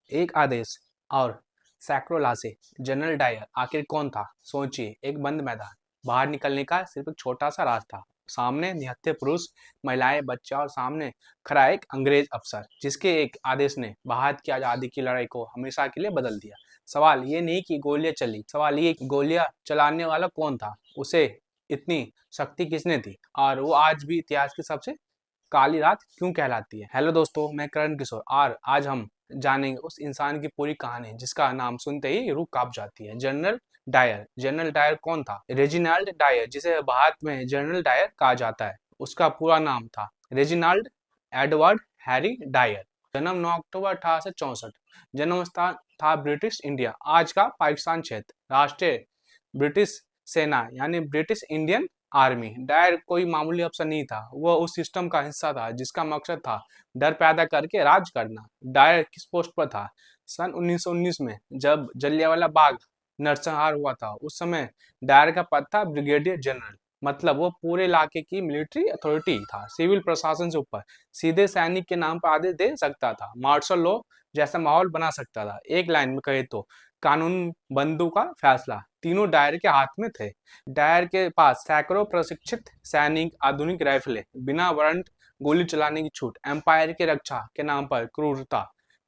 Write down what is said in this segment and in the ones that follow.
एक आदेश और सैकड़ों लाशें। जनरल डायर आखिर कौन था? सोचिए, एक बंद मैदान, बाहर निकलने का सिर्फ एक छोटा सा रास्ता, सामने निहत्थे पुरुष, महिलाएं, बच्चे और सामने खड़ा एक अंग्रेज अफसर जिसके एक आदेश ने भारत की आजादी की लड़ाई को हमेशा के लिए बदल दिया। सवाल ये नहीं कि गोलियां चली, सवाल ये कि गोलियां चलाने वाला कौन था, उसे इतनी शक्ति किसने दी, और वो आज भी इतिहास की सबसे काली रात क्यों कहलाती है। हेलो दोस्तों, मैं करण किशोर और आज हम जानेंगे उस इंसान की पूरी कहानी जिसका नाम सुनते ही रूह कांप जाती है, जनरल डायर। जनरल डायर कौन था? रेजिनाल्ड डायर, जिसे भारत में जनरल डायर कहा जाता है, उसका पूरा नाम था रेजिनाल्ड एडवर्ड हैरी डायर। जन्म 9 अक्टूबर 1864। जन्म स्थान था ब्रिटिश इंडिया, आज का पाकिस्तान क्षेत्र। राष्ट्रीय ब्रिटिश सेना यानी ब्रिटिश इंडियन आर्मी। डायर कोई मामूली अफसर नहीं था, वह उस सिस्टम का हिस्सा था जिसका मकसद था डर पैदा करके राज करना। डायर किस पोस्ट पर था? सन 1919 में जब जलियांवाला बाग नरसंहार हुआ था, उस समय डायर का पद था ब्रिगेडियर जनरल। मतलब वो पूरे इलाके की मिलिट्री अथॉरिटी था, सिविल प्रशासन से ऊपर, सीधे सैनिक के नाम पर आदेश दे सकता था, मार्शल लॉ जैसा माहौल बना सकता था। एक लाइन में कहे तो कानून बंदू का फैसला तीनों डायर के हाथ में थे। डायर के पास सैकड़ों प्रशिक्षित सैनिक, आधुनिक राइफलें, बिना वारंट गोली चलाने की छूट, एम्पायर की रक्षा के नाम पर क्रूरता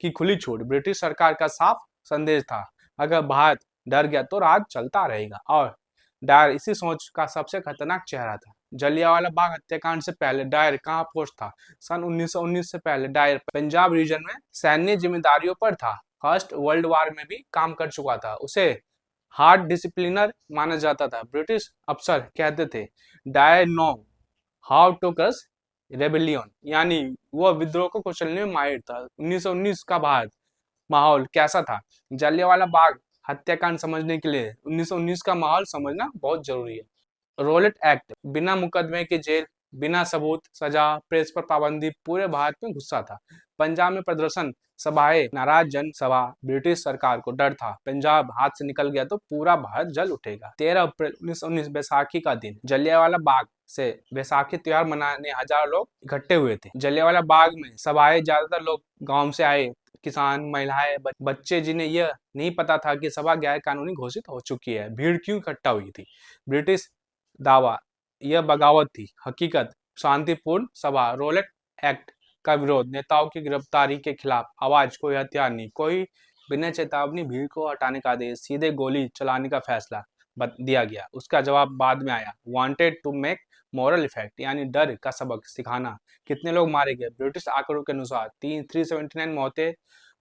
की खुली छूट। ब्रिटिश सरकार का साफ संदेश था, अगर भारत डर गया तो राज चलता रहेगा। और डायर इसी सोच का सबसे खतरनाक चेहरा था। जलियांवाला बाग हत्याकांड से पहले डायर कहाँ पोस्ट था? सन 1919 से पहले डायर पंजाब रीजन में सैन्य जिम्मेदारियों पर था। फर्स्ट वर्ल्ड वार में भी काम कर चुका था। उसे हार्ड डिसिप्लिनर माना जाता था। ब्रिटिश अफसर कहते थे Dyer know how to crush rebellion, यानी वह विद्रोह को कुचलने में माहिर था। 1919 का भारत माहौल कैसा था? जलियांवाला बाग हत्याकांड समझने के लिए 1919 का माहौल समझना बहुत जरूरी है। रोलेट एक्ट, बिना मुकदमे के जेल, बिना सबूत सजा, प्रेस पर पाबंदी, पूरे भारत में गुस्सा था। पंजाब में प्रदर्शन सभाएं, नाराज जन सभा, ब्रिटिश सरकार को डर था पंजाब हाथ से निकल गया तो पूरा भारत जल उठेगा। 13 अप्रैल 1919 बैसाखी का दिन, जलियांवाला बाग से बैसाखी त्योहार मनाने हजारों लोग इकट्ठे हुए थे। जलियांवाला बाग में सभाएं, ज्यादातर लोग गांव से आए, किसान, महिलाएं, बच्चे, जिन्हें यह नहीं पता था कि सभा गैर कानूनी घोषित हो चुकी है। भीड़ क्यों इकट्ठा हुई थी? ब्रिटिश दावा, यह बगावत थी, हकीकत शांतिपूर्ण सभा। रोलेट एक्ट का विरोध, नेताओं की गिरफ्तारी के खिलाफ आवाज, कोई हथियार नहीं, कोई बिना चेतावनी भीड़ को हटाने का आदेश, सीधे गोली चलाने का फैसला दिया गया। उसका जवाब बाद में आया, wanted to make moral effect, यानी डर का सबक सिखाना। कितने लोग मारे गए? ब्रिटिश आंकड़ों के अनुसार 379 मौतें,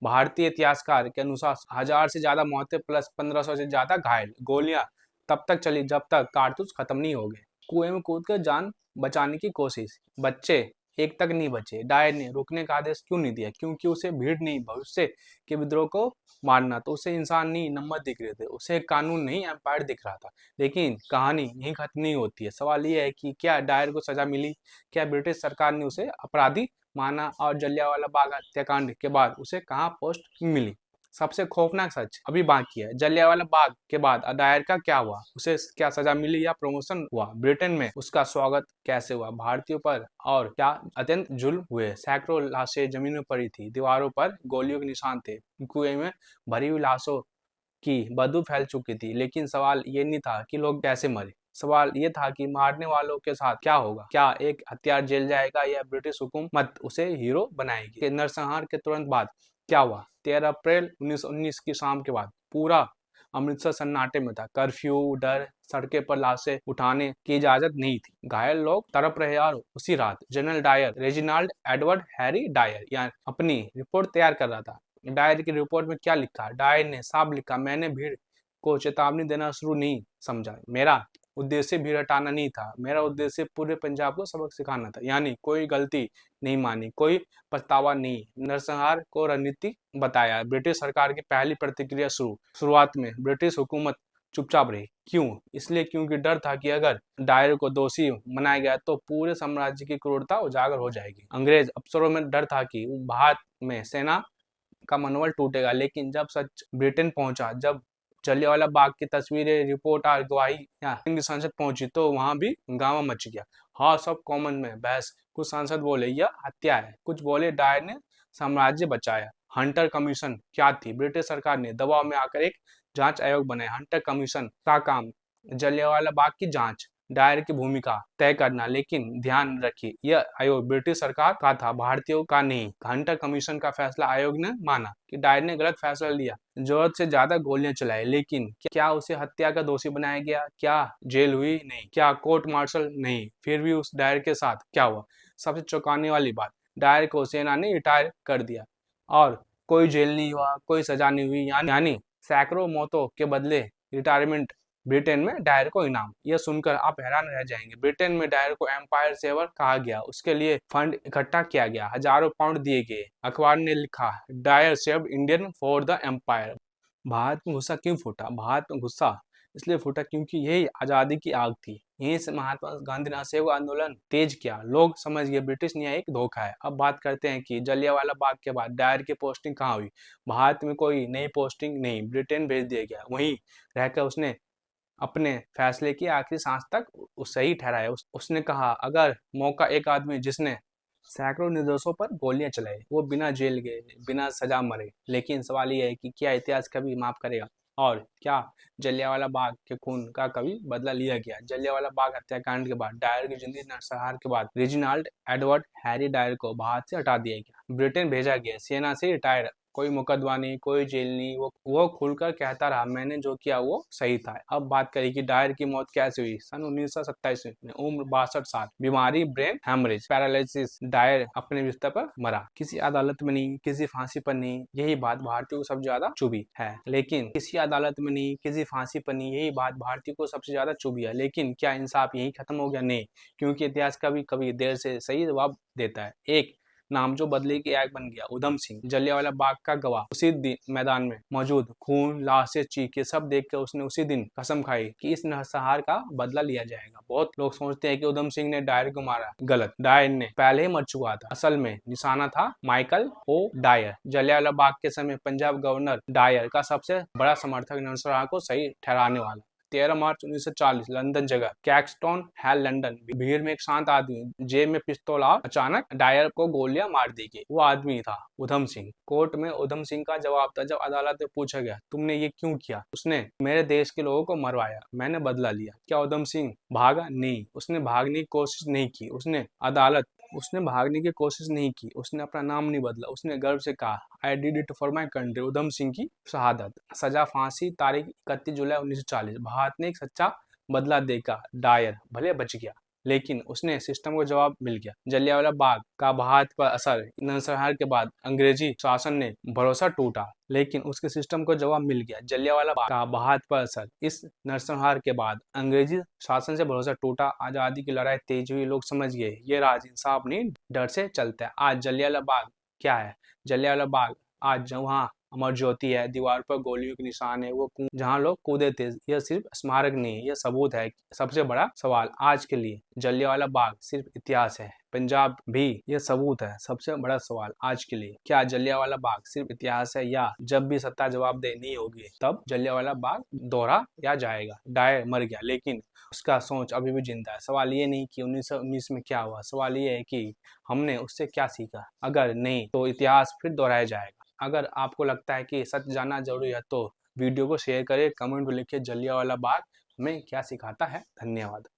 भारतीय इतिहासकार के अनुसार 1000 से ज्यादा मौतें प्लस 1500 से ज्यादा घायल। गोलियां तब तक चली जब तक कारतूस खत्म नहीं हो गए। कुएं में कूद कर जान बचाने की कोशिश, बच्चे एक तक नहीं बचे। डायर ने रुकने का आदेश क्यों नहीं दिया? क्योंकि उसे भीड़ नहीं, भविष्य के विद्रोह को मारना। तो उसे इंसान नहीं, नंबर दिख रहे थे, उसे कानून नहीं, एम्पायर दिख रहा था। लेकिन कहानी यहीं खत्म नहीं होती है। सवाल ये है कि क्या डायर को सजा मिली? क्या ब्रिटिश सरकार ने उसे अपराधी माना? और जलियांवाला बाग हत्याकांड के बाद उसे कहाँ पोस्ट मिली? सबसे खौफनाक सच अभी बाकी है। जलियांवाला बाग के बाद डायर का क्या हुआ? उसे क्या सजा मिली या प्रमोशन हुआ? ब्रिटेन में उसका स्वागत कैसे हुआ? भारतीयों पर और क्या अत्यंत जुल्म हुए? सैकड़ों लाशें जमीन में पड़ी थी, दीवारों पर गोलियों के निशान थे, कुएं में भरी हुई लाशों की बदबू फैल चुकी थी। लेकिन सवाल ये नहीं था कि लोग कैसे मरे, सवाल ये था कि मारने वालों के साथ क्या होगा। क्या एक हथियार जेल जाएगा या ब्रिटिश हुकूमत उसे हीरो बनाएगी? नरसंहार के तुरंत बाद क्या हुआ? 13 अप्रैल 1919 की शाम के बाद पूरा अमृतसर सन्नाटे में था। कर्फ्यू, डर, सड़कें पर लाशें उठाने की इजाजत नहीं थी, घायल लोग तड़प रहे। और उसी रात general Dyer, Reginald Edward Harry Dyer, यानी अपनी रिपोर्ट तैयार कर रहा था। डायर की रिपोर्ट में क्या लिखा? डायर ने साफ लिखा, मैंने भीड़ को चेतावनी देना शुरू नहीं समझा, मेरा उद्देश्य भीड़ हटाना नहीं था, मेरा उद्देश्य पूरे पंजाब को सबक सिखाना था। यानी कोई गलती नहीं मानी, कोई पछतावा नहीं। नरसंहार को रणनीति बताया। ब्रिटिश सरकार की पहली प्रतिक्रिया शुरुआत में ब्रिटिश हुकूमत चुपचाप रही। क्यों? इसलिए क्योंकि डर था कि अगर डायर को दोषी मनाया गया तो पूरे साम्राज्य की क्रूरता उजागर हो जाएगी। अंग्रेज अफसरों में डर था कि भारत में सेना का मनोबल टूटेगा। लेकिन जब सच ब्रिटेन पहुंचा, जब जलियांवाला बाग की तस्वीरें, रिपोर्ट और गवाही यहाँ संसद पहुंची, तो वहां भी हंगामा मच गया। हाउस ऑफ कॉमन में बहस, कुछ सांसद बोले यह हत्या है, कुछ बोले डायर ने साम्राज्य बचाया। हंटर कमीशन क्या थी? ब्रिटिश सरकार ने दबाव में आकर एक जांच आयोग बनाया। हंटर कमीशन का काम जलियांवाला बाग की जांच, डायर की भूमिका तय करना, लेकिन ध्यान रखिए यह आयोग ब्रिटिश सरकार का था, भारतीयों का नहीं। हंटर कमीशन का फैसला आयोग ने माना कि डायर ने गलत फैसला लिया, जरूरत से ज्यादा गोलियां चलाई, लेकिन क्या उसे हत्या का दोषी बनाया गया? क्या जेल हुई? नहीं। क्या कोर्ट मार्शल? नहीं। फिर भी उस डायर के साथ क्या हुआ? सबसे चौंकाने वाली बात, डायर को सेना ने रिटायर कर दिया और कोई जेल नहीं हुआ, कोई सजा नहीं हुई, यानी सैकड़ों मौतों के बदले रिटायरमेंट। ब्रिटेन में डायर को इनाम। यह सुनकर आप हैरान रह जाएंगे। ब्रिटेन में डायर को एम्पायर सेवर कहा गया। उसके लिए फंड इकट्ठा किया गया, हजारों पाउंड दिए गए। अखबार ने लिखा, Dyer saved Indian for the empire. Bharat में गुस्सा क्यों फूटा? भारत में गुस्सा इसलिए फूटा क्योंकि यही आजादी की आग थी। यहीं से महात्मा गांधी ने असहयोग आंदोलन तेज किया। लोग समझ गए ब्रिटिश न्याय एक धोखा है। अब बात करते हैं कि जलियांवाला बाग के बाद डायर की पोस्टिंग कहाँ हुई। भारत में कोई नई पोस्टिंग नहीं, ब्रिटेन भेज दिया गया। वहीं रहकर उसने अपने फैसले की आखिरी सांस तक सही ठहराया। उसने कहा, अगर मौका एक आदमी जिसने सैकड़ों निर्दोषों पर गोलियां चलाई, वो बिना जेल गए, बिना सजा मरे। लेकिन सवाल यह है कि क्या इतिहास कभी माफ करेगा? और क्या जलियांवाला बाग के खून का कभी बदला लिया गया? जलियांवाला बाग हत्याकांड के बाद डायर की जिंदगी नरसंहार के बाद रेजिनाल्ड एडवर्ड हैरी डायर को भारत से हटा दिया गया, ब्रिटेन भेजा गया, सेना से रिटायर, कोई मुकदमा नहीं, कोई जेल नहीं। वो खुलकर कहता रहा, मैंने जो किया वो सही था। अब बात करें कि डायर की मौत कैसे हुई। सन 1927 में उम्र 62 साल, बीमारी ब्रेन हेमरेज पैरालिसिस। डायर अपने बिस्तर पर मरा, किसी अदालत में नहीं, किसी फांसी पर नहीं। यही बात भारतीयों को सबसे ज्यादा चुभी है। लेकिन किसी अदालत में नहीं, किसी फांसी पर नहीं, यही बात भारतीयों को सबसे ज्यादा चुभी है। लेकिन क्या इंसाफ यही खत्म हो गया? नहीं, क्योंकि इतिहास कभी कभी देर से सही जवाब देता है। एक नाम जो बदले की आग बन गया, उधम सिंह, जलियांवाला बाग का गवाह। उसी दिन मैदान में मौजूद, खून, लाशें, चीखे सब देख कर उसने उसी दिन कसम खाई कि इस नरसंहार का बदला लिया जाएगा। बहुत लोग सोचते हैं कि उधम सिंह ने डायर को मारा। गलत, डायर ने पहले ही मर चुका था। असल में निशाना था Michael O Dyer. Jallianwala Bagh के समय पंजाब गवर्नर डायर का सबसे बड़ा समर्थक, नरसंहार को सही ठहराने वाला। 13 मार्च 1940 लंदन जगह कैक्सटोन हैल लंदन। भीड़ में एक शांत आदमी, जेब में पिस्तौल, अचानक डायर को गोलियां मार दी गई। वो आदमी था उधम सिंह। कोर्ट में उधम सिंह का जवाब था, जब अदालत में पूछा गया, तुमने ये क्यों किया? उसने, मेरे देश के लोगों को मरवाया, मैंने बदला लिया। क्या उधम सिंह भागा? नहीं, उसने भागने की कोशिश नहीं की। उसने भागने की कोशिश नहीं की। उसने अपना नाम नहीं बदला। उसने गर्व से कहा, I did it for my country. Udham Singh की शहादत। सजा फांसी, तारीख 31 जुलाई 1940। भारत ने एक सच्चा बदला देगा। डायर भले बच गया, लेकिन उसने सिस्टम को जवाब मिल गया। जलियांवाला बाग का भारत पर असर, नरसंहार के बाद अंग्रेजी शासन ने भरोसा टूटा, लेकिन उसके सिस्टम को जवाब मिल गया। जलियांवाला बाग का भारत पर असर, इस नरसंहार के बाद अंग्रेजी शासन से भरोसा टूटा, आजादी की लड़ाई तेज हुई। लोग समझ गए ये राज इंसाफ नहीं, डर से चलता है। आज जलियांवाला बाग क्या है? जलियांवाला बाग आज जहाँ अमर ज्योति है, दीवार पर गोलियों के निशान है, वो जहाँ लोग कूदे थे, यह सिर्फ स्मारक नहीं है, यह सबूत है। सबसे बड़ा सवाल आज के लिए, जलियांवाला बाग सिर्फ इतिहास है, पंजाब भी यह सबूत है। सबसे बड़ा सवाल आज के लिए, क्या जलियांवाला बाग सिर्फ इतिहास है, या जब भी सत्ता जवाब दे नहीं होगी तब जलियांवाला बाग दोहरा या जाएगा? डायर मर गया, लेकिन उसका सोच अभी भी जिंदा है। सवाल ये नहीं कि 1919 में क्या हुआ, सवाल ये है कि हमने उससे क्या सीखा। अगर नहीं तो इतिहास फिर दोहराया जाएगा। अगर आपको लगता है कि सच जानना जरूरी है तो वीडियो को शेयर करें, कमेंट में लिखिए जलियांवाला बाग हमें क्या सिखाता है। धन्यवाद।